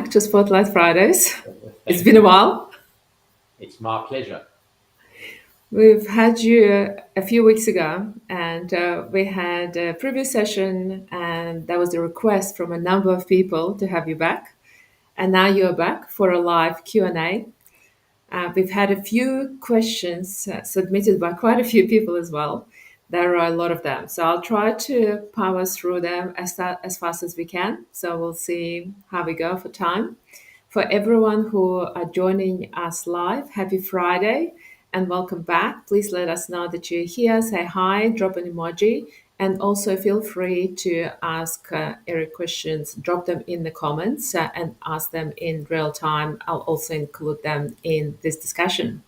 back to Spotlight Fridays. It's Thank been a you. while. It's my pleasure. We've had you a few weeks ago, and we had a previous session, and that was a request from a number of people to have you back. And now you're back for a live Q&A. We've had a few questions submitted by quite a few people as well. There are a lot of them. So I'll try to power through them as fast as we can. So we'll see how we go for time. For everyone who are joining us live, happy Friday and welcome back. Please let us know that you're here. Say hi, drop an emoji, and also feel free to ask Eric questions. Drop them in the comments and ask them in real time. I'll also include them in this discussion.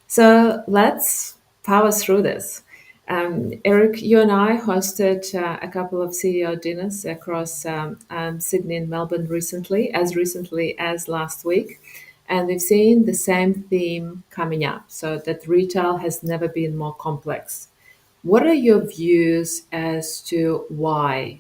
So let's power through this. Eric, you and I hosted a couple of CEO dinners across Sydney and Melbourne recently as last week. And we've seen the same theme coming up, so that retail has never been more complex. What are your views as to why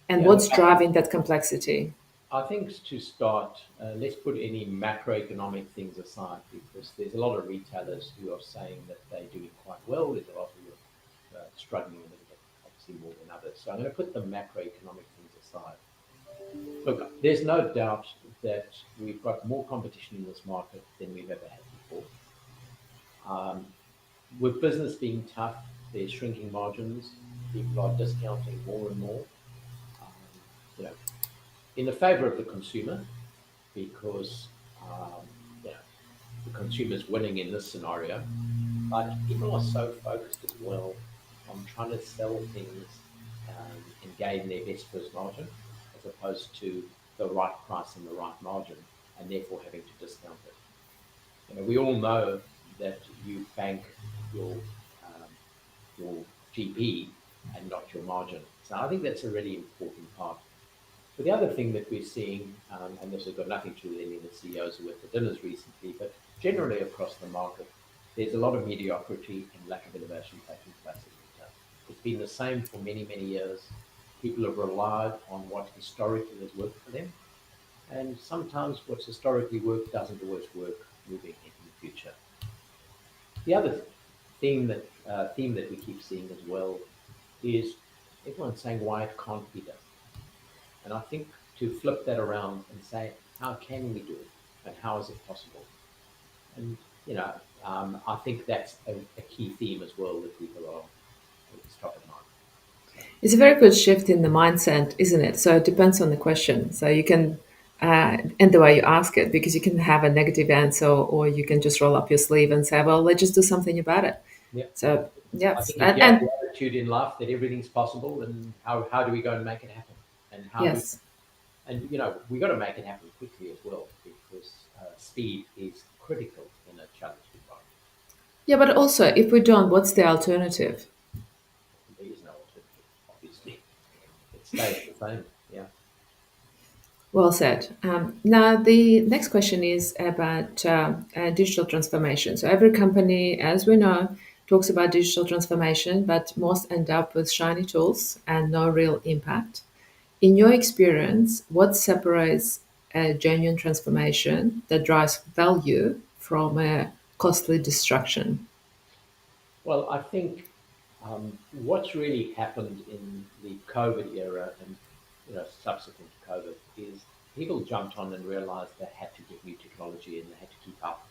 and Yeah, look, what's driving that complexity? I think to start, let's put any macroeconomic things aside because there's a lot of retailers who are saying that they're doing quite well. There's a lot who are struggling a little bit, obviously more than others. So I'm going to put the macroeconomic things aside. Look, there's no doubt that we've got more competition in this market than we've ever had before. Um, with business being tough, there's shrinking margins. People are discounting more and more. Um, you know, in the favor of the consumer because um, you know, the consumer's winning in this scenario. But people are so focused as well on trying to sell things and gain their best first margin as opposed to the right price and the right margin and therefore having to discount it. We all know that you bank your um, your GP and not your margin. So I think that's a really important part. But the other thing that we're seeing, and this has got nothing to do with any of the CEOs who went for dinners recently, but generally across the market, there's a lot of mediocrity and lack of innovation taking place in retail. It's been the same for many, many years. People have relied on what historically has worked for them, and sometimes what's historically worked doesn't always work moving into the future. The other theme that we keep seeing as well is everyone saying why it can't be done. And I think to flip that around and say, how can we do it? And how is it possible? And, I think that's a key theme as well that people are it's top of mind. So, It's a very good shift in the mindset, isn't it? So it depends on the question. So you can, and the way you ask it, because you can have a negative answer, or you can just roll up your sleeve and say, "Well, let's just do something about it." yeah. So I yes, think if and, you have and the attitude in life that everything's possible, then how do we go and make it happen? And yes, we got to make it happen quickly as well because speed is critical in a challenged environment. yeah, but also if we don't, what's the alternative? There is no alternative, obviously. It stays the same. Yeah. Well said. Now, the next question is about digital transformation. So, every company, as we know, talks about digital transformation, but most end up with shiny tools and no real impact. In your experience, what separates a genuine transformation that drives value from a costly destruction? Well, I think what's really happened in the COVID era and subsequent to COVID is people jumped on and realised they had to get new technology and they had to keep up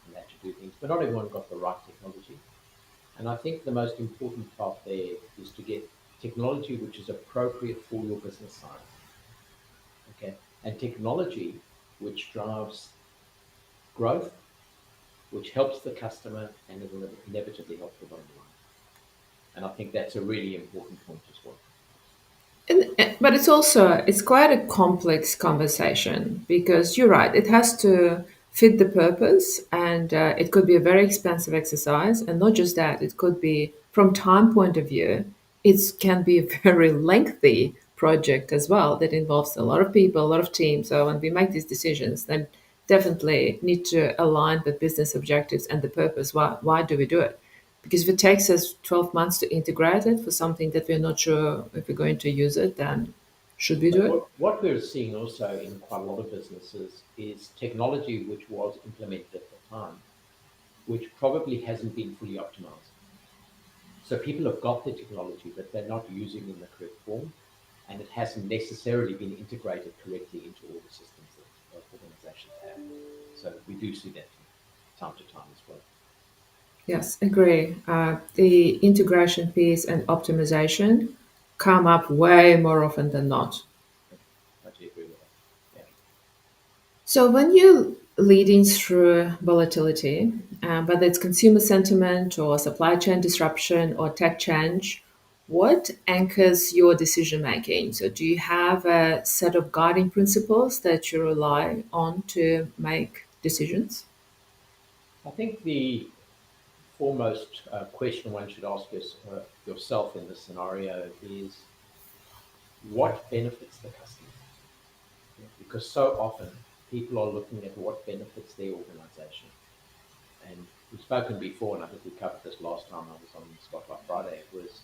and they had to do things, but not everyone got the right technology. And I think the most important part there is to get technology which is appropriate for your business size, okay, and technology which drives growth, which helps the customer, and it will inevitably help the bottom line. And I think that's a really important point as well. But it's quite a complex conversation because you're right. It has to fit the purpose, and it could be a very expensive exercise. And not just that, it could be from time point of view, it can be a very lengthy project as well that involves a lot of people, a lot of teams. So when we make these decisions, then definitely need to align with business objectives and the purpose. Why do we do it? Because if it takes us 12 months to integrate it for something that we're not sure if we're going to use it, then Should we do But it? what we're seeing also in quite a lot of businesses is technology which was implemented at the time, which probably hasn't been fully optimized. So people have got the technology, but they're not using it in the correct form, and it hasn't necessarily been integrated correctly into all the systems that organizations have. So we do see that from time to time as well. Yes, agree. The integration piece and optimization come up way more often than not. I totally agree with that. Yeah. So when you're leading through volatility, whether it's consumer sentiment or supply chain disruption or tech change, what anchors your decision making? So do you have a set of guiding principles that you rely on to make decisions? I think the foremost question one should ask yourself in this scenario is what benefits the customer? Yeah, because so often people are looking at what benefits their organization. And we've spoken before, and I think we covered this last time I was on Spotlight Friday. It was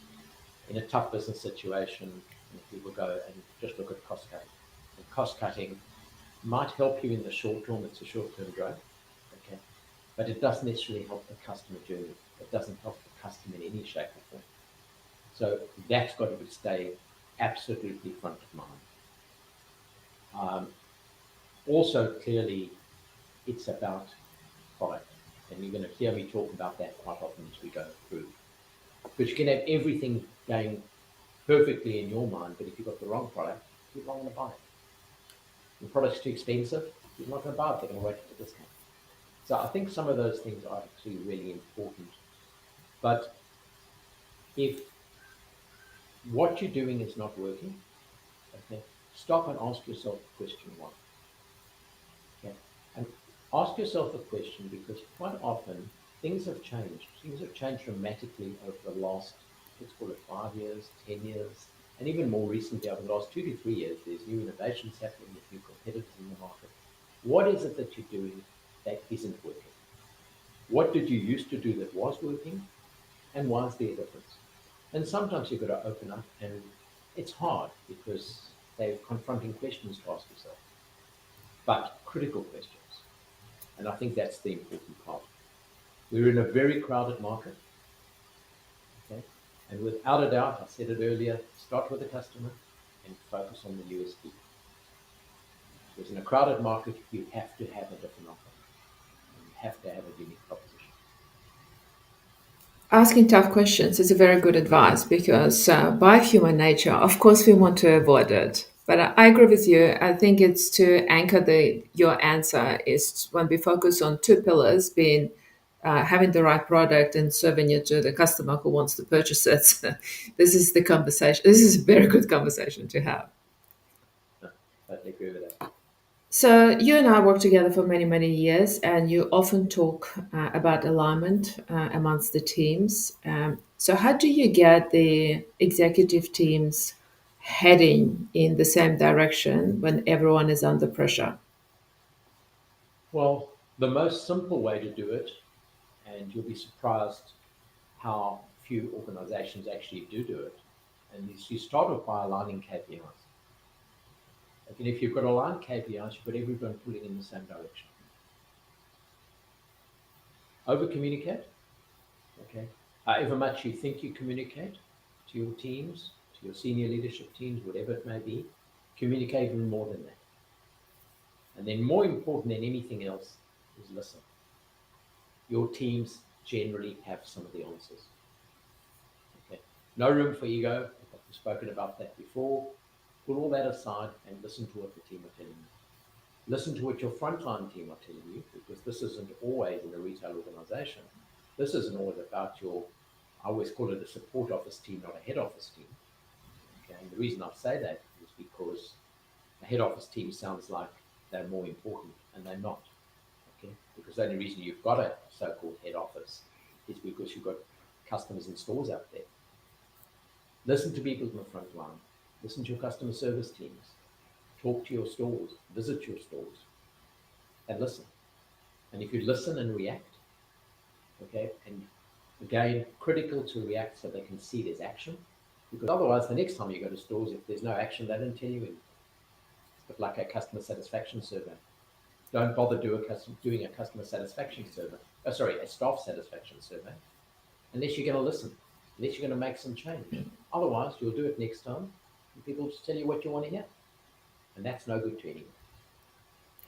in a tough business situation, people go and just look at cost cutting. And cost cutting might help you in the short term, it's a short term drag, okay? But it doesn't necessarily help the customer journey. It doesn't help the customer in any shape or form. So that's got to stay absolutely front of mind. Also, clearly, it's about product. And you're going to hear me talk about that quite often as we go through. Because you can have everything going perfectly in your mind, but if you've got the wrong product, people aren't going to buy it. The product's too expensive, people are not going to buy it, they're going to wait for the discount. So I think some of those things are actually really important. But if what you're doing is not working, okay, stop and ask yourself question one. Okay? And ask yourself a question because quite often things have changed. Things have changed dramatically over the last, let's call it 5 years, 10 years, and even more recently, over the last 2 to 3 years, there's new innovations happening, there's new competitors in the market. What is it that you're doing that isn't working? What did you used to do that was working? And why is there a difference? And sometimes you've got to open up, and it's hard because they're confronting questions to ask yourself, but critical questions. And I think that's the important part. We're in a very crowded market, okay? And without a doubt, I said it earlier, start with the customer and focus on the USP. Because in a crowded market, you have to have a different offer. You have to have a unique proposition. Asking tough questions is a very good advice because by human nature, of course, we want to avoid it. But I agree with you. I think it's to anchor the your answer is when we focus on two pillars, being having the right product and serving it to the customer who wants to purchase it. This is the conversation. This is a very good conversation to have. No, totally agree with that. So you and I worked together for many, many years, and you often talk about alignment amongst the teams. So how do you get the executive teams heading in the same direction when everyone is under pressure? Well, the most simple way to do it, and you'll be surprised how few organizations actually do it, and is you start off by aligning KPIs. And if you've got aligned KPIs, you've got everyone pulling in the same direction. Over communicate, okay? However much you think you communicate to your teams, to your senior leadership teams, whatever it may be, communicate even more than that. And then, more important than anything else, is listen. Your teams generally have some of the answers. Okay, no room for ego. We've spoken about that before. Put all that aside and listen to what the team are telling you. Listen to what your frontline team are telling you, because this isn't always in a retail organization. This isn't always about your, I always call it a support office team, not a head office team. Okay, and the reason I say that is because a head office team sounds like they're more important, and they're not. Okay, because the only reason you've got a so-called head office is because you've got customers and stores out there. Listen to people in the front line. Listen to your customer service teams. Talk to your stores. Visit your stores and listen. And if you listen and react, okay, and again, critical to react so they can see there's action. Because otherwise, the next time you go to stores, if there's no action, they don't tell you anything. It's a bit like a customer satisfaction survey. Don't bother doing a customer satisfaction survey. Oh, sorry, a staff satisfaction survey, unless you're going to listen, unless you're going to make some change. Otherwise, you'll do it next time, and people just tell you what you want to hear, and that's no good to anyone.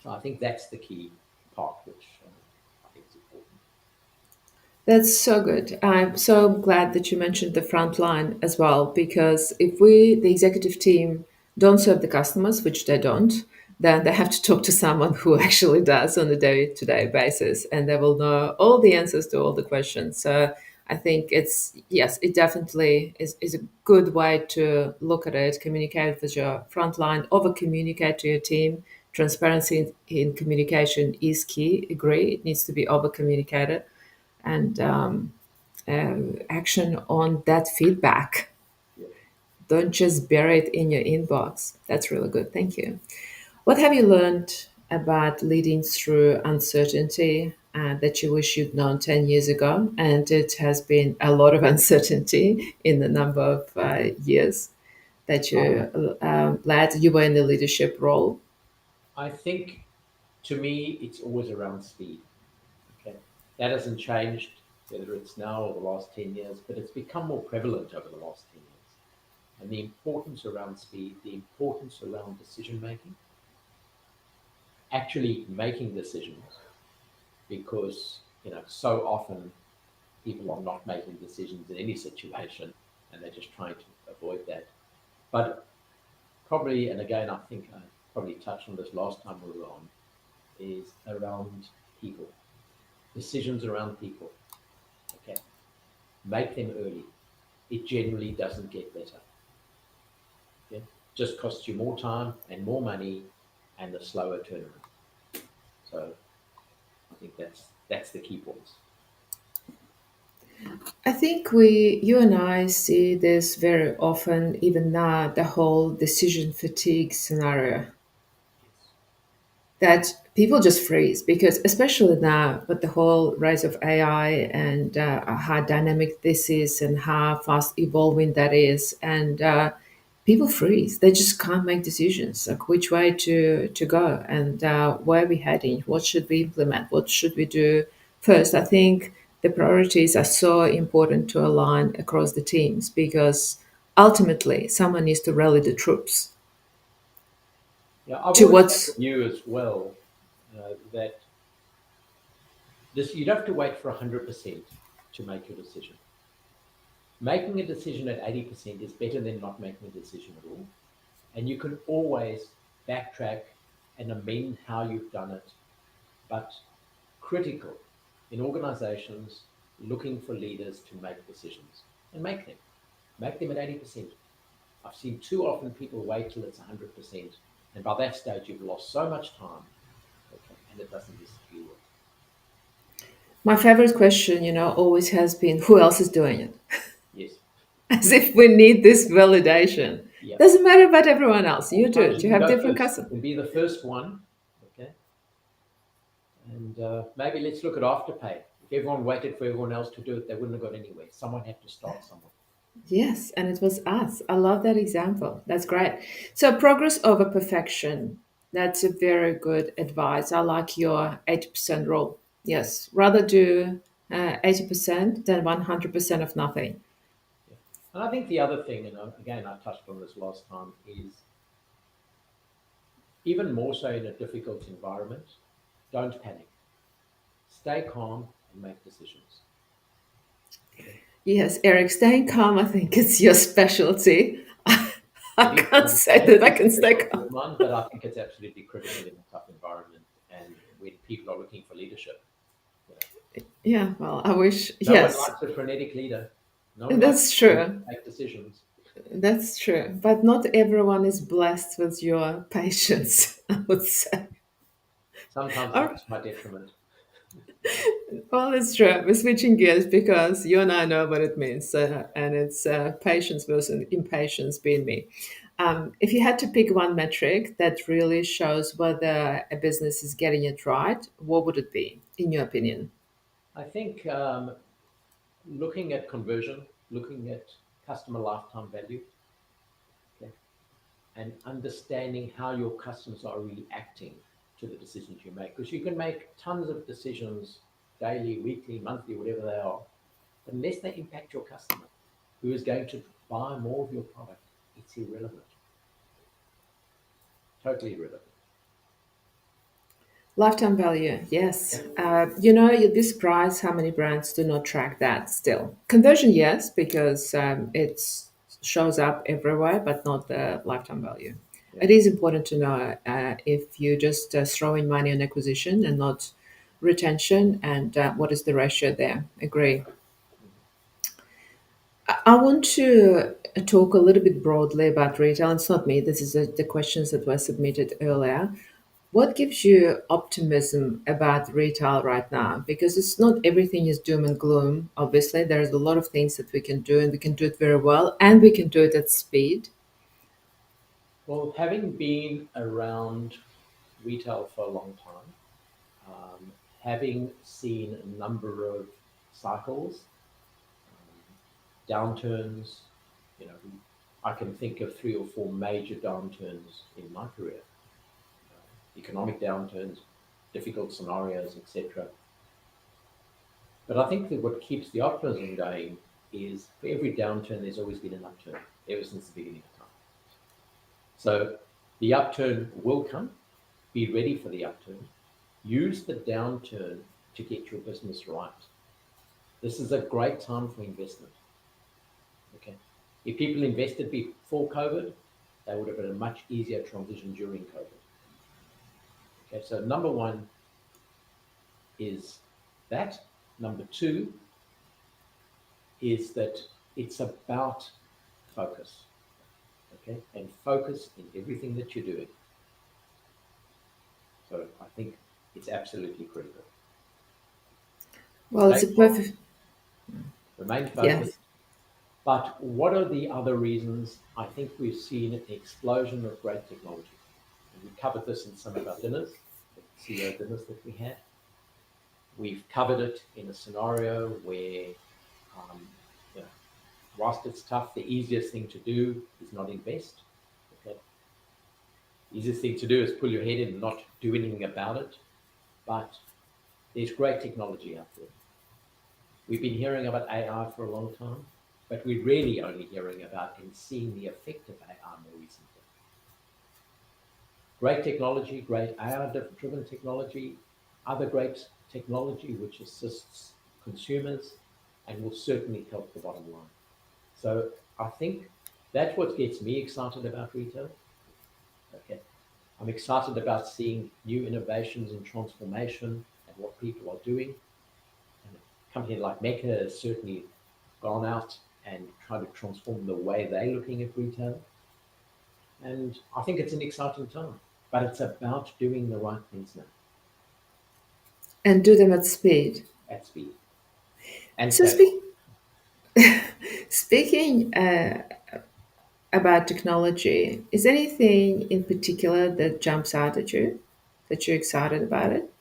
So I think that's the key part, which I think is important. That's so good. I'm so glad that you mentioned the front line as well, because if we, the executive team, don't serve the customers, which they don't, then they have to talk to someone who actually does on a day to day basis, and they will know all the answers to all the questions. So I think it's, yes, it definitely is a good way to look at it, communicate with your front line, over communicate to your team. Transparency in communication is key. Agree, it needs to be over communicated and action on that feedback. Yeah. Don't just bury it in your inbox. That's really good. Thank you. What have you learned about leading through uncertainty that you wish you'd known 10 years ago? And it has been a lot of uncertainty in the number of years that Um, you led. You were in the leadership role. I think to me, it's always around speed. Okay, that hasn't changed whether it's now or the last 10 years, but it's become more prevalent over the last 10 years. And the importance around speed, the importance around decision making, actually making decisions, because so often people are not making decisions in any situation, and they're just trying to avoid that. But probably, and again, I think I probably touched on this last time we were on, is around people, decisions around people. Okay, make them early. It generally doesn't get better. Okay, just costs you more time and more money, and a slower turnaround. So I think that's the key points. I think you and I see this very often, even now, the whole decision fatigue scenario Yes. that people just freeze because, especially now with the whole rise of AI and how dynamic this is and how fast evolving that is, and people freeze. They just can't make decisions like which way to go and where we're heading, what should we implement, what should we do first. I think the priorities are so important to align across the teams because ultimately someone needs to rally the troops Yeah, I've to always had the what's. view as well that this you don't have to wait for 100% to make your decision. Making a decision at 80% is better than not making a decision at all. And you can always backtrack and amend how you've done it. But critical in organizations looking for leaders to make decisions and make them. Make them at 80%. I've seen too often people wait till it's 100%. And by that stage, you've lost so much time. Okay, and it doesn't necessarily work. My favorite question, always has been who else is doing it? Yes. As if we need this validation. Yeah. Doesn't matter about everyone else. You do Sometimes it. you You can have go different first. You customers. can be the first one. Okay. And maybe let's look at afterpay. If everyone waited for everyone else to do it, they wouldn't have got anywhere. Someone had to start somewhere. Yes, and it was us. I love that example. That's great. So progress over perfection. That's a very good advice. I like your 80% rule. Yes, rather do 80% than 100% of nothing. Yeah. And I think the other thing, and again, I touched on this last time, is even more so in a difficult environment, don't panic. Stay calm and make decisions. Okay? Yes, Eric, staying calm, I think it's your specialty. It I is, can't say it that I is a can stay specialty calm. of mine, but I think it's absolutely critical in a tough environment and when people are looking for leadership. You know, Yeah, well, I wish, no one yes, likes a frenetic leader. No one likes that's people who true. make decisions. That's true. But not everyone is blessed with your patience, I would say. Sometimes All right. it's to my detriment. Well, it's true. We're switching gears because you and I know what it means, and it's patience versus impatience being me. If you had to pick one metric that really shows whether a business is getting it right, what would it be, in your opinion? I think looking at conversion, looking at customer lifetime value, okay, and understanding how your customers are reacting to the decisions you make. Because you can make tons of decisions daily, weekly, monthly, whatever they are, but unless they impact your customer who is going to buy more of your product, it's irrelevant, totally irrelevant. Lifetime value, Yeah. yes. You'd be surprised how many brands do not track that still. Conversion, yes, because it shows up everywhere, but not the lifetime value. Yeah. It is important to know if you just throwing money on acquisition and not retention, and what is the ratio there. Agree. I want to talk a little bit broadly about retail. It's not me, this is the questions that were submitted earlier. What gives you optimism about retail right now? Because it's not everything is doom and gloom. Obviously, there's a lot of things that we can do, and we can do it very well, and we can do it at speed. Well, having been around retail for a long time, having seen a number of cycles, downturns, you know, I can think of 3 or 4 major downturns in my career, economic downturns, difficult scenarios, etc. But I think that what keeps the optimism going is for every downturn, there's always been an upturn ever since the beginning of time. So the upturn will come. Be ready for the upturn. Use the downturn to get your business right. This is a great time for investment. Okay. If people invested before COVID, they would have had a much easier transition during COVID. Okay. So number one is that. Number two is that it's about focus. Okay. And focus in everything that you're doing. So I think it's absolutely critical. Well, it's Stay a calm, perfect, remain focused. yes. But what are the other reasons? I think we've seen an explosion of great technology. And we covered this in some of our dinners, the CEO dinners that we had. We've covered it in a scenario where, um, you know, whilst it's tough, the easiest thing to do is not invest. Okay, the easiest thing to do is pull your head in and not do anything about it. But there's great technology out there. We've been hearing about AI for a long time, but we're really only hearing about and seeing the effect of AI more recently. Great technology, great AI-driven technology, other great technology which assists consumers and will certainly help the bottom line. So I think that's what gets me excited about retail. Okay, I'm excited about seeing new innovations and transformation and what people are doing. And a company like Mecca has certainly gone out and tried to transform the way they're looking at retail. And I think it's an exciting time, but it's about doing the right things now And do them at speed. at speed and So, stay calm. speaking about technology, is anything in particular that jumps out at you, that you're excited about it?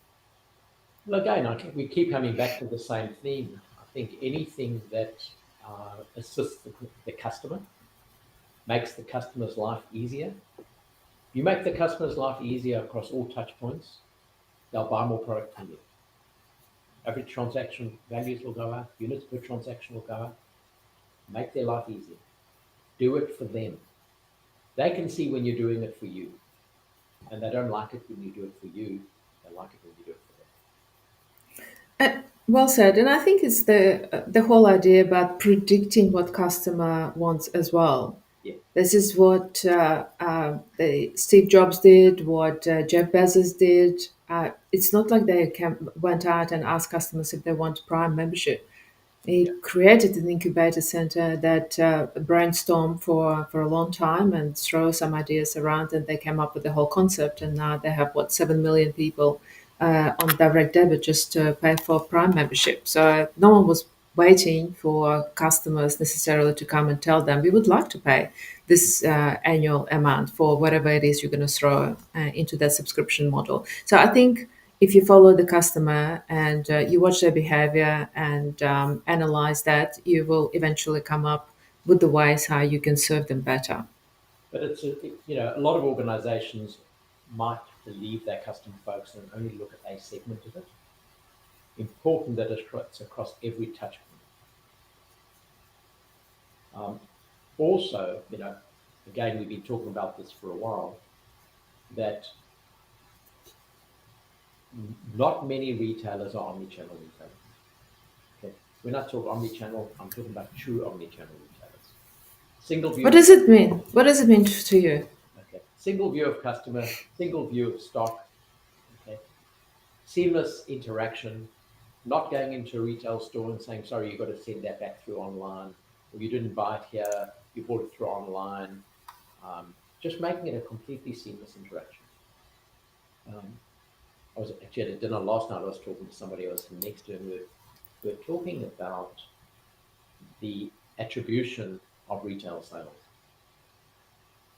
Well, again, we keep coming back to the same theme. I think anything that assists the customer, makes the customer's life easier. You make the customer's life easier across all touch points, they'll buy more product from you. Average transaction values will go up, units per transaction will go up. Make their life easier. Do it for them. They can see when you're doing it for you, and they don't like it when you do it for you. They like it when you do it for them. Well said, and I think it's the whole idea about predicting what customer wants as well. Yeah, This is what Steve Jobs did, what Jeff Bezos did. It's not like they went out and asked customers if they want Prime membership. He yeah, created an incubator center that brainstormed for a long time and throw some ideas around, and they came up with the whole concept. And now they have what 7 million people on direct debit just to pay for Prime membership. So no one was waiting for customers necessarily to come and tell them we would like to pay this annual amount for whatever it is you're going to throw into that subscription model. So I think if you follow the customer and you watch their behavior and analyze that, you will eventually come up with the ways how you can serve them better. But a lot of organisations might believe they're customer focused and only look at a segment of it. Important that it's across every touch point. Also, again, we've been talking about this for a while, that not many retailers are omnichannel retailers. Okay, we're not talking omnichannel. I'm talking about true omnichannel retailers. Single What view of does it mean? What does it mean to you? okay, single view of customer, single view of stock. Okay, seamless interaction. Not going into a retail store and saying, "Sorry, you've got to send that back through online," or "You didn't buy it here, you bought it through online." Just making it a completely seamless interaction. Um, I was actually at a dinner last night. I was talking to somebody I was next to, and we're talking about the attribution of retail sales.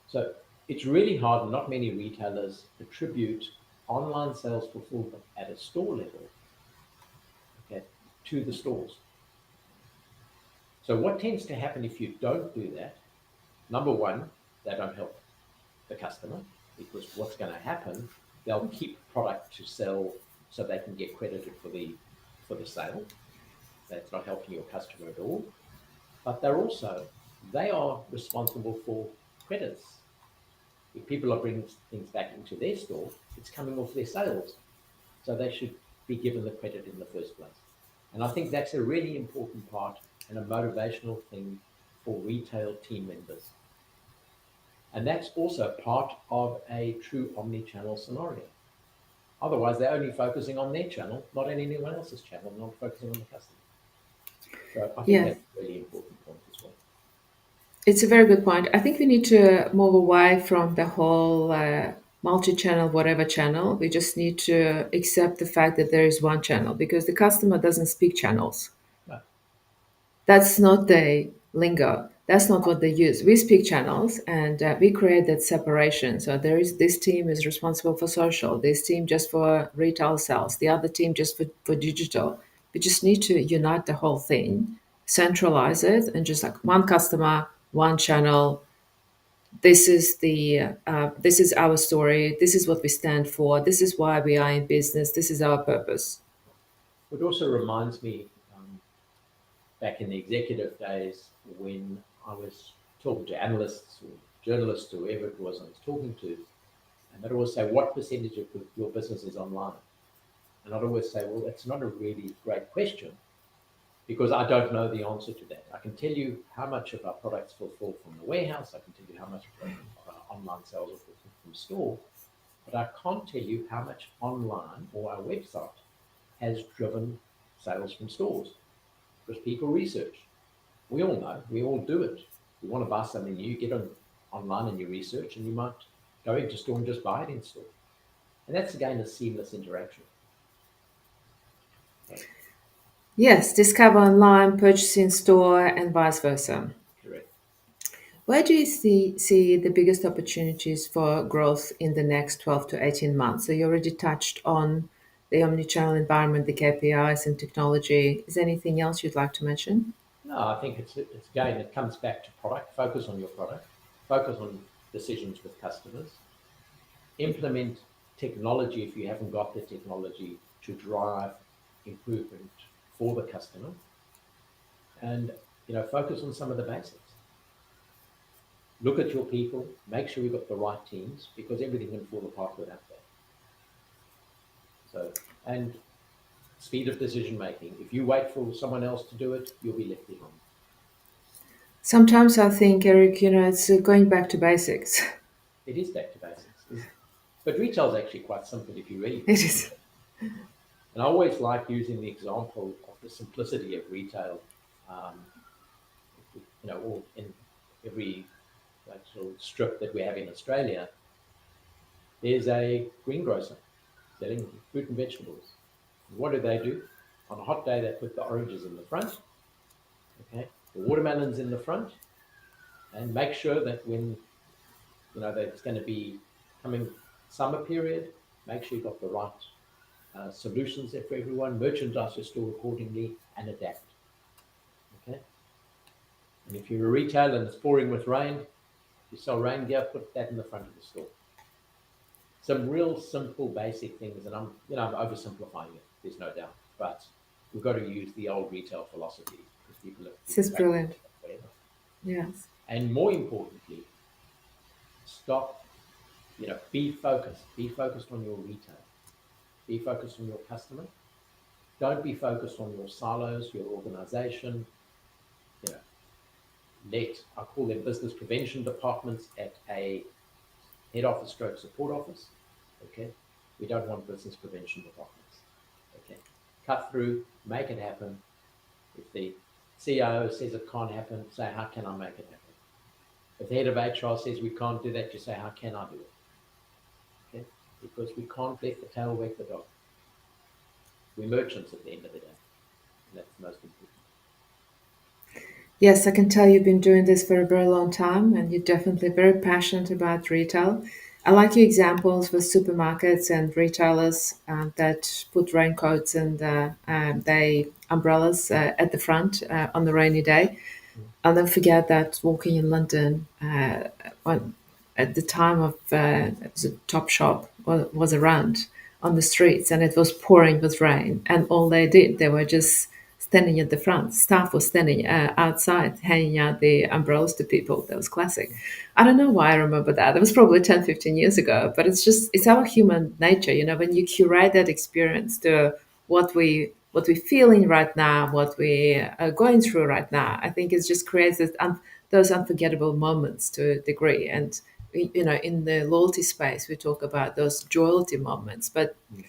So it's really hard, and not many retailers attribute online sales fulfillment at a store level, okay, to the stores. So what tends to happen if you don't do that? Number one, they don't help the customer, because what's going to happen? They'll keep product to sell so they can get credited for the sale. That's not helping your customer at all. But they are responsible for credits. If people are bringing things back into their store, it's coming off their sales. So they should be given the credit in the first place. And I think that's a really important part and a motivational thing for retail team members. And that's also part of a true omni-channel scenario. Otherwise, they're only focusing on their channel, not on anyone else's channel, not focusing on the customer. So I think Yeah, that's a really important point as well. it's a very good point. I think we need to move away from the whole multi-channel, whatever channel. We just need to accept the fact that there is one channel because the customer doesn't speak channels. No, That's not the lingo. That's not what they use. We speak channels, and we create that separation. So there is this team is responsible for social, this team just for retail sales, the other team just for digital. We just need to unite the whole thing, centralize it, and just like one customer, one channel. This is our story. This is what we stand for. This is why we are in business. This is our purpose. it also reminds me back in the executive days when I was talking to analysts or journalists or whoever it was I was talking to, and they'd always say, "What percentage of your business is online?" And I'd always say, "Well, that's not a really great question because I don't know the answer to that. I can tell you how much of our products fulfill from the warehouse. I can tell you how much of our online sales are fulfilled from store, but I can't tell you how much online or our website has driven sales from stores because people research. We all know, we all do it. You want to buy something new, you get online and you research, and you might go into store and just buy it in store. And that's again a seamless interaction. Okay, Yes, discover online, purchase in store, and vice versa. correct. Where do you see the biggest opportunities for growth in the next 12 to 18 months? So you already touched on the omnichannel environment, the KPIs and technology. Is there anything else you'd like to mention? No, I think it's again, it comes back to product. Focus on your product. Focus on decisions with customers. Implement technology if you haven't got the technology to drive improvement for the customer. And focus on some of the basics. Look at your people. Make sure you've got the right teams because everything can fall apart without that. So, and speed of decision making. If you wait for someone else to do it, you'll be left behind. Sometimes I think, Eric, it's going back to basics. It is back to basics. But retail is actually quite simple if you really It think is. about it. And I always like using the example of the simplicity of retail. Um, or in every like sort of strip that we have in Australia, there's a greengrocer selling fruit and vegetables. And what do? On a hot day, they put the oranges in the front, okay, the watermelons in the front, and make sure that when that it's going to be coming summer period, make sure you've got the right solutions there for everyone, merchandise your store accordingly, and adapt. Okay, And if you're a retailer and it's pouring with rain, you sell rain gear, put that in the front of the store. Some real simple, basic things, and I'm oversimplifying it. There's no doubt, but we've got to use the old retail philosophy because This people is track brilliant. whatever. Yes. And more importantly, stop. Be focused. Be focused on your retail. Be focused on your customer. Don't be focused on your silos, your organization. You know, I call them business prevention departments at a head office stroke support office. Okay. We don't want business prevention departments. Okay. Cut through, make it happen. If the CIO says it can't happen, say, how can I make it happen? If the head of HR says we can't do that, you say, how can I do it? Okay. Because we can't let the tail wag the dog. We're merchants at the end of the day. And that's the most important. Yes, I can tell you've been doing this for a very long time and you're definitely very passionate about retail. I like your examples with supermarkets and retailers that put raincoats and they umbrellas at the front on the rainy day. I'll never forget that walking in London on, at the time of it was a Top Shop was around on the streets and it was pouring with rain and all they did they were just standing at the front. Staff was standing outside handing out the umbrellas to people. That was classic. I don't know why I remember that. It was probably 10, 15 years ago, but it's our human nature, you know, when you curate that experience to what we're feeling right now, what we are going through right now. I think it just creates those unforgettable moments to a degree. And you know, in the loyalty space, we talk about those joyalty moments, but Mm.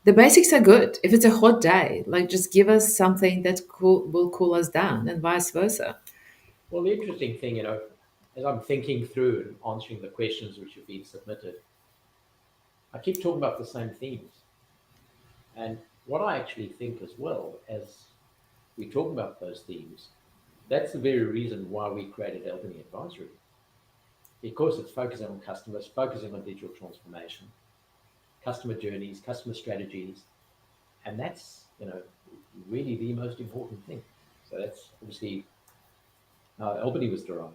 the basics are good. If it's a hot day, like just give us something that will cool us down, and vice versa. Well, the interesting thing, as I'm thinking through and answering the questions which have been submitted, I keep talking about the same themes. And what I actually think as well as we talk about those themes, that's the very reason why we created Albany Advisory, because it's focusing on customers, focusing on digital transformation, customer journeys, customer strategies, and that's really the most important thing. So that's obviously how Albany was derived.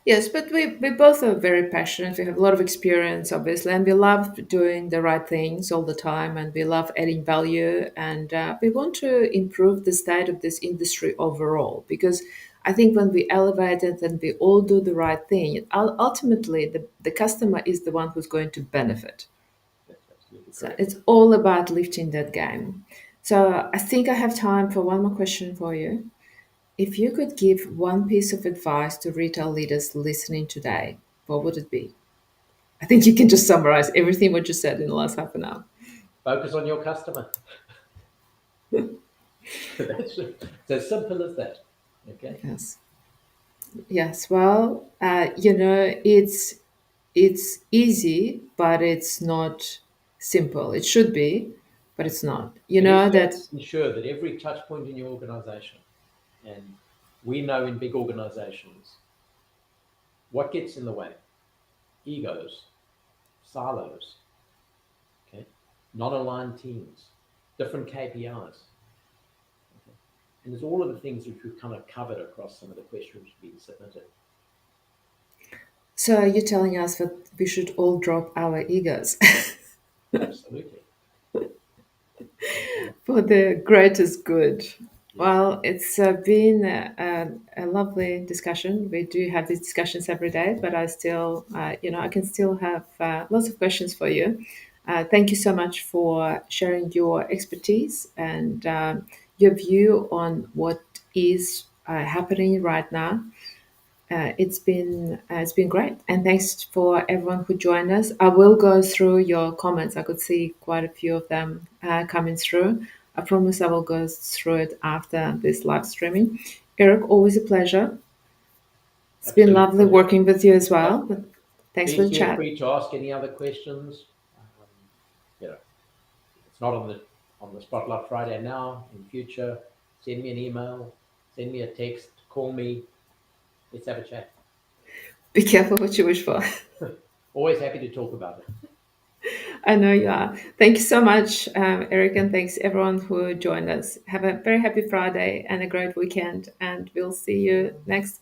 Yes, but we both are very passionate. We have a lot of experience, obviously, and we love doing the right things all the time, and we love adding value, and we want to improve the state of this industry overall. Because I think when we elevate it and we all do the right thing, ultimately the customer is the one who's going to benefit. That's absolutely So correct. it's all about lifting that game. So I think I have time for one more question for you. If you could give one piece of advice to retail leaders listening today, what would it be? I think you can just summarize everything what you said in the last half an hour. Focus on your customer. That's it's as simple as that. Okay. Yes. Yes. Well, you know, it's easy, but it's not simple. It should be, but it's not. You You need know to that. ensure that every touch point in your organization, and we know in big organizations, what gets in the way? Egos, silos, okay, non-aligned teams, different KPIs. Okay? And there's all of the things which we've kind of covered across some of the questions being submitted. So you're telling us that we should all drop our egos Absolutely. for the greatest good. Yes. Well, it's been a lovely discussion. We do have these discussions every day, but I still, you know, I can still have lots of questions for you. Thank you so much for sharing your expertise and your view on what is happening right now. It's been great, and thanks for everyone who joined us. I will go through your comments. I could see quite a few of them coming through. I promise I will go through it after this live streaming. Eric, always a pleasure. It's been Absolute lovely pleasure. working with you as Yep. well. But thanks for Please the feel chat. free to ask any other questions. You know, it's not on the Spotlight Friday now. In future, send me an email, send me a text, call me. Let's have a chat. Be careful what you wish for. Always happy to talk about it. I know you are. Thank you so much, Eric, and thanks everyone who joined us. Have a very happy Friday and a great weekend, and we'll see you next week.